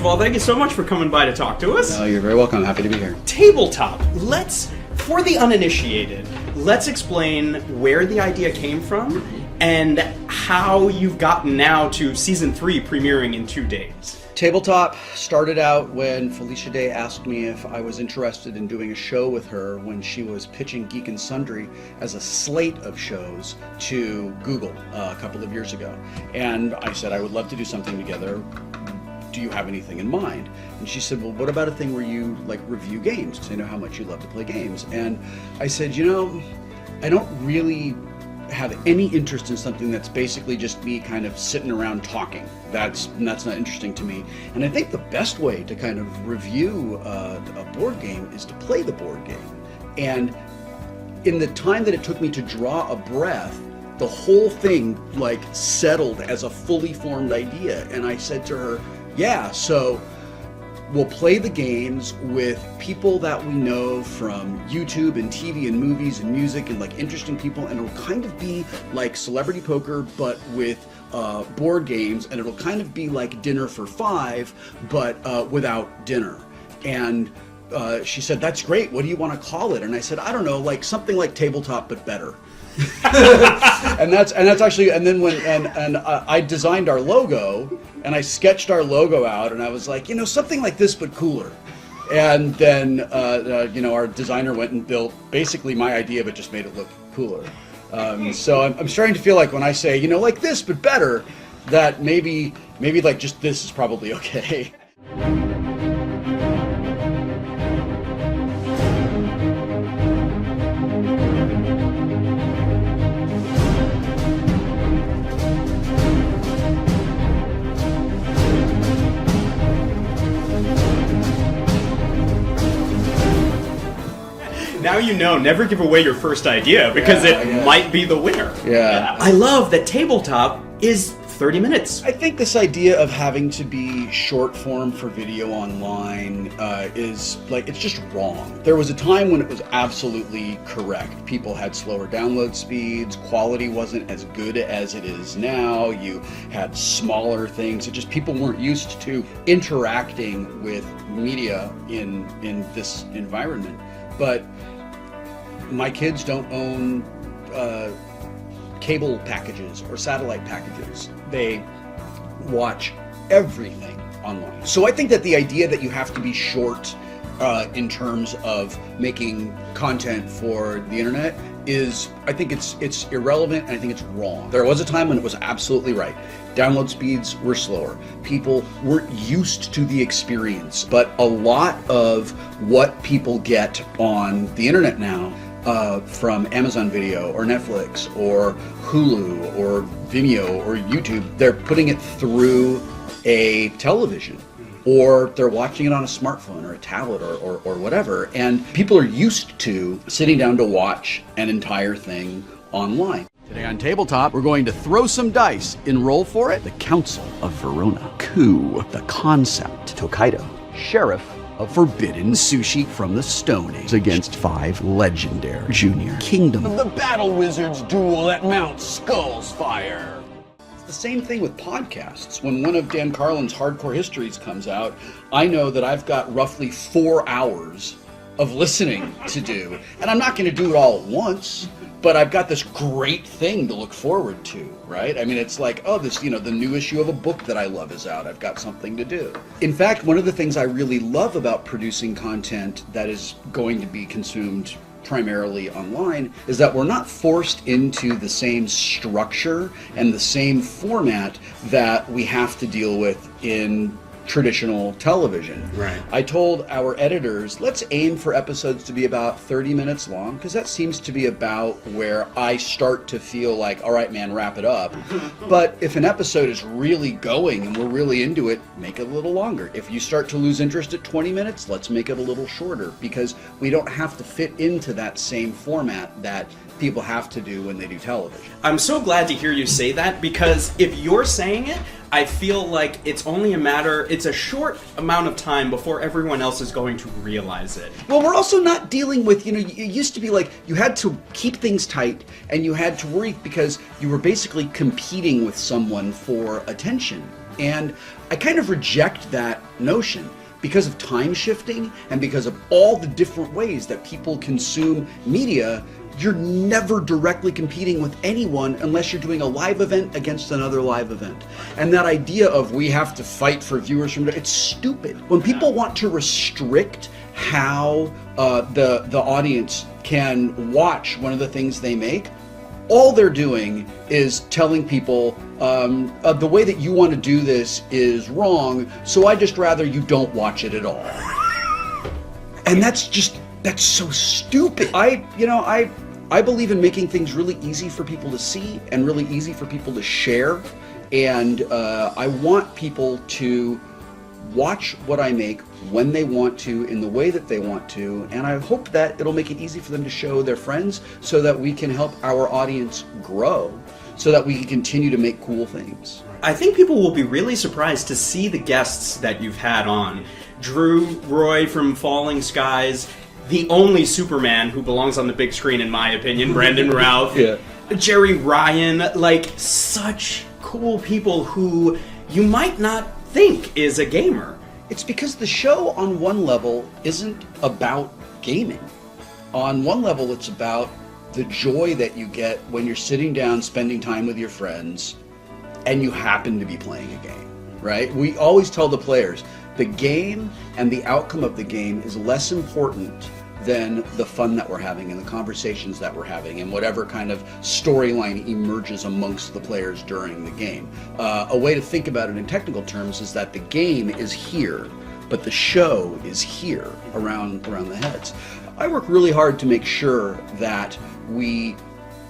of all, thank you so much for coming by to talk to us. No, you're very welcome. Happy to be here. Tabletop. For the uninitiated, let's explain where the idea came from and how you've gotten now to season 3 premiering in 2 days. Tabletop started out when Felicia Day asked me if I was interested in doing a show with her when she was pitching Geek and Sundry as a slate of shows to Google a couple of years ago. And I said I would love to do something together. Do you have anything in mind? And she said, well, what about a thing where you like review games? Because I know how much you love to play games. And I said, you know, I don't really have any interest in something that's basically just me kind of sitting around talking. That's not interesting to me. And I think the best way to kind of review a board game is to play the board game. And in the time that it took me to draw a breath, the whole thing like settled as a fully formed idea. And I said to her, yeah, so we'll play the games with people that we know from YouTube and TV and movies and music and like interesting people, and it'll kind of be like Celebrity Poker but with board games, and it'll kind of be like Dinner for Five but without dinner. And she said, that's great, what do you want to call it? And I said, I don't know, like something like Tabletop but better. and that's actually, and then I designed our logo, and I sketched our logo out, and I was like, you know, something like this but cooler. And then you know, our designer went and built basically my idea but just made it look cooler. So I'm starting to feel like when I say, you know, like this but better, that maybe like just this is probably okay. Now you know, never give away your first idea because it might be the winner. Yeah. I love that Tabletop is 30 minutes. I think this idea of having to be short form for video online is like, it's just wrong. There was a time when it was absolutely correct. People had slower download speeds, quality wasn't as good as it is now, you had smaller things, it just people weren't used to interacting with media in this environment. But my kids don't own cable packages or satellite packages. They watch everything online. So I think that the idea that you have to be short in terms of making content for the internet is, I think it's irrelevant, and I think it's wrong. There was a time when it was absolutely right. Download speeds were slower. People weren't used to the experience. But a lot of what people get on the internet now from Amazon Video or Netflix or Hulu or Vimeo or YouTube, they're putting it through a television, or they're watching it on a smartphone or a tablet or whatever. And people are used to sitting down to watch an entire thing online. Today on Tabletop, we're going to throw some dice. Enroll for it. The Council of Verona. Coup. The Concept. Tokaido. Sheriff of Forbidden Sushi from the Stone Age against 5 legendary Junior Kingdom. The Battle Wizards duel at Mount Skullsfire. It's the same thing with podcasts. When one of Dan Carlin's Hardcore Histories comes out, I know that I've got roughly 4 hours of listening to do. And I'm not going to do it all at once, but I've got this great thing to look forward to, right? I mean, it's like, oh, this, you know, the new issue of a book that I love is out. I've got something to do. In fact, one of the things I really love about producing content that is going to be consumed primarily online is that we're not forced into the same structure and the same format that we have to deal with in traditional television. Right. I told our editors, let's aim for episodes to be about 30 minutes long, because that seems to be about where I start to feel like, all right, man, wrap it up. But if an episode is really going and we're really into it, make it a little longer. If you start to lose interest at 20 minutes, let's make it a little shorter, because we don't have to fit into that same format that people have to do when they do television. I'm so glad to hear you say that, because if you're saying it, I feel like it's a short amount of time before everyone else is going to realize it. Well, we're also not dealing with, it used to be like you had to keep things tight and you had to worry because you were basically competing with someone for attention. And I kind of reject that notion. Because of time shifting and because of all the different ways that people consume media, you're never directly competing with anyone unless you're doing a live event against another live event. And that idea of we have to fight for viewers from, it's stupid. When people want to restrict how the audience can watch one of the things they make, all they're doing is telling people the way that you want to do this is wrong, so I just rather you don't watch it at all. And that's so stupid. I believe in making things really easy for people to see and really easy for people to share. And I want people to watch what I make when they want to, in the way that they want to, and I hope that it'll make it easy for them to show their friends so that we can help our audience grow, so that we can continue to make cool things. I think people will be really surprised to see the guests that you've had on. Drew Roy from Falling Skies, the only Superman who belongs on the big screen in my opinion, Brandon Routh, Yeah. Jerry Ryan, like such cool people who you might not think is a gamer. It's because the show on one level isn't about gaming. On one level it's about the joy that you get when you're sitting down spending time with your friends and you happen to be playing a game, right? We always tell the players the game and the outcome of the game is less important than the fun that we're having and the conversations that we're having and whatever kind of storyline emerges amongst the players during the game. A way to think about it in technical terms is that the game is here, but the show is here around the heads. I work really hard to make sure that we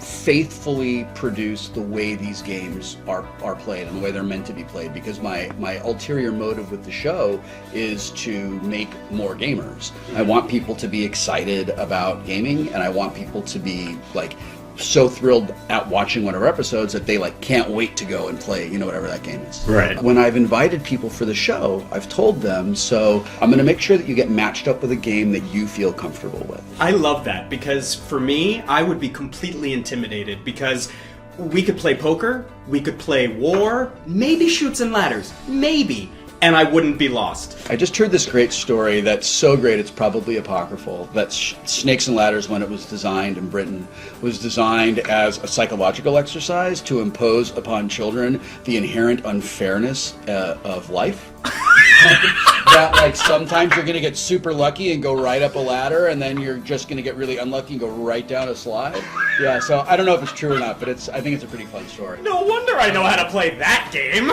faithfully produce the way these games are played and the way they're meant to be played, because my ulterior motive with the show is to make more gamers. I want people to be excited about gaming, and I want people to be like so thrilled at watching one of our episodes that they like can't wait to go and play, whatever that game is. Right. When I've invited people for the show, I've told them, so I'm going to make sure that you get matched up with a game that you feel comfortable with. I love that, because for me, I would be completely intimidated, because we could play poker, we could play war, maybe Chutes and Ladders, maybe, and I wouldn't be lost. I just heard this great story that's so great it's probably apocryphal, that Snakes and Ladders, when it was designed in Britain, was designed as a psychological exercise to impose upon children the inherent unfairness of life. That like sometimes you're gonna get super lucky and go right up a ladder, and then you're just gonna get really unlucky and go right down a slide. Yeah, so I don't know if it's true or not, but I think it's a pretty fun story. No wonder I know how to play that game.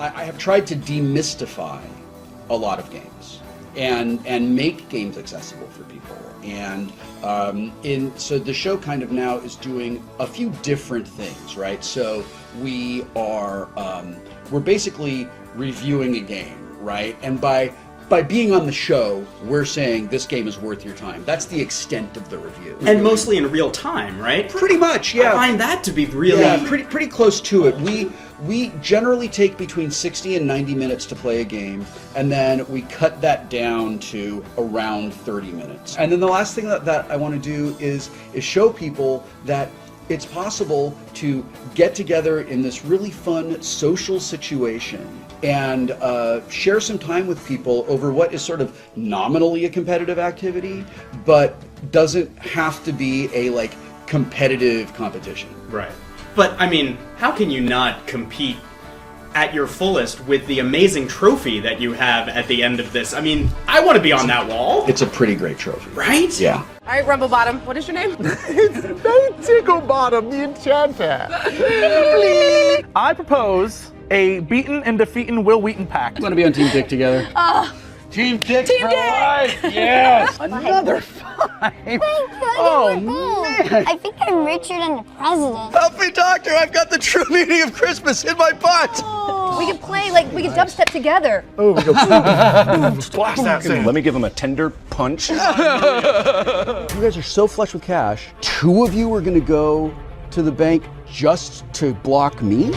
I have tried to demystify a lot of games and make games accessible for people. And so the show kind of now is doing a few different things, right? So we're basically reviewing a game, right? And by being on the show, we're saying this game is worth your time. That's the extent of the review. And mostly in real time, right? Pretty much, yeah. I find that to be really... Yeah, pretty close to it. We generally take between 60 and 90 minutes to play a game, and then we cut that down to around 30 minutes. And then the last thing that I want to do is show people that it's possible to get together in this really fun social situation and share some time with people over what is sort of nominally a competitive activity, but doesn't have to be a like competitive competition. Right. But, I mean, how can you not compete at your fullest with the amazing trophy that you have at the end of this? I mean, I want to be on that wall. It's a pretty great trophy. Right? Yeah. All right, Rumblebottom, what is your name? It's Ticklebottom, the enchanter. I propose a beaten and defeating Wil Wheaton pact. I'm gonna be on Team Dick together. Team Dick Team for Dick! life! Yes! Another 5. Oh man! I think I'm richer than the president. Help me, doctor! I've got the true meaning of Christmas in my butt. We could play, we could dubstep together. Oh, we go. Blast that thing. Let me give him a tender punch. You guys are so flush with cash. 2 of you are gonna go to the bank just to block me?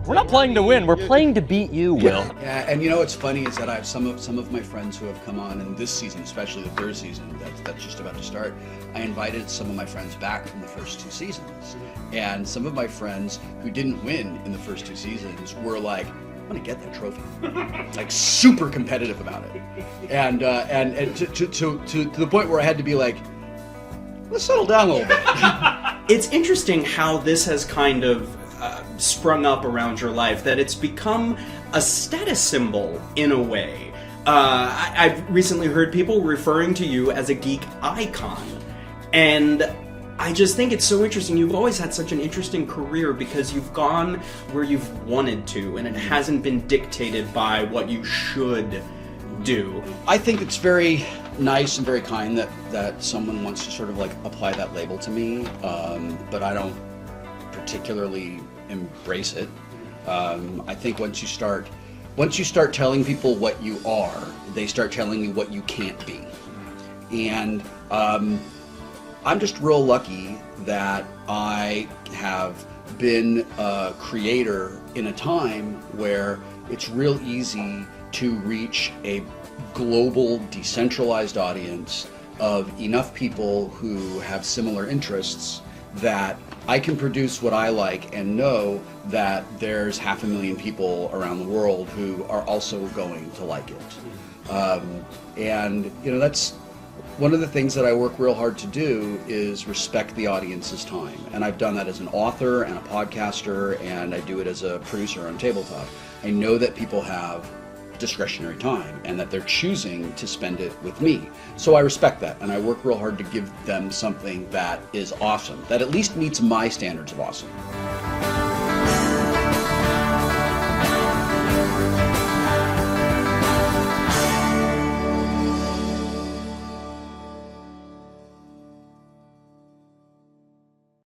We're not playing to win. We're playing to beat you, Will. Yeah, and you know what's funny is that I have some of my friends who have come on in this season, especially the third season that's just about to start. I invited some of my friends back from the first 2 seasons, and some of my friends who didn't win in the first 2 seasons were like, "I'm gonna get that trophy," like super competitive about it, and to the point where I had to be like, "Let's settle down a little bit." It's interesting how this has kind of sprung up around your life, that it's become a status symbol in a way. I've recently heard people referring to you as a geek icon, and I just think it's so interesting. You've always had such an interesting career because you've gone where you've wanted to, and it hasn't been dictated by what you should do. I think it's very nice and very kind that someone wants to sort of like apply that label to me, but I don't particularly embrace it. I think once you start telling people what you are, they start telling you what you can't be. And I'm just real lucky that I have been a creator in a time where it's real easy to reach a global, decentralized audience of enough people who have similar interests that I can produce what I like and know that there's 500,000 people around the world who are also going to like it. And you know, that's one of the things that I work real hard to do is respect the audience's time. And I've done that as an author and a podcaster, and I do it as a producer on TableTop. I know that people have discretionary time and that they're choosing to spend it with me. So I respect that, and I work real hard to give them something that is awesome, that at least meets my standards of awesome.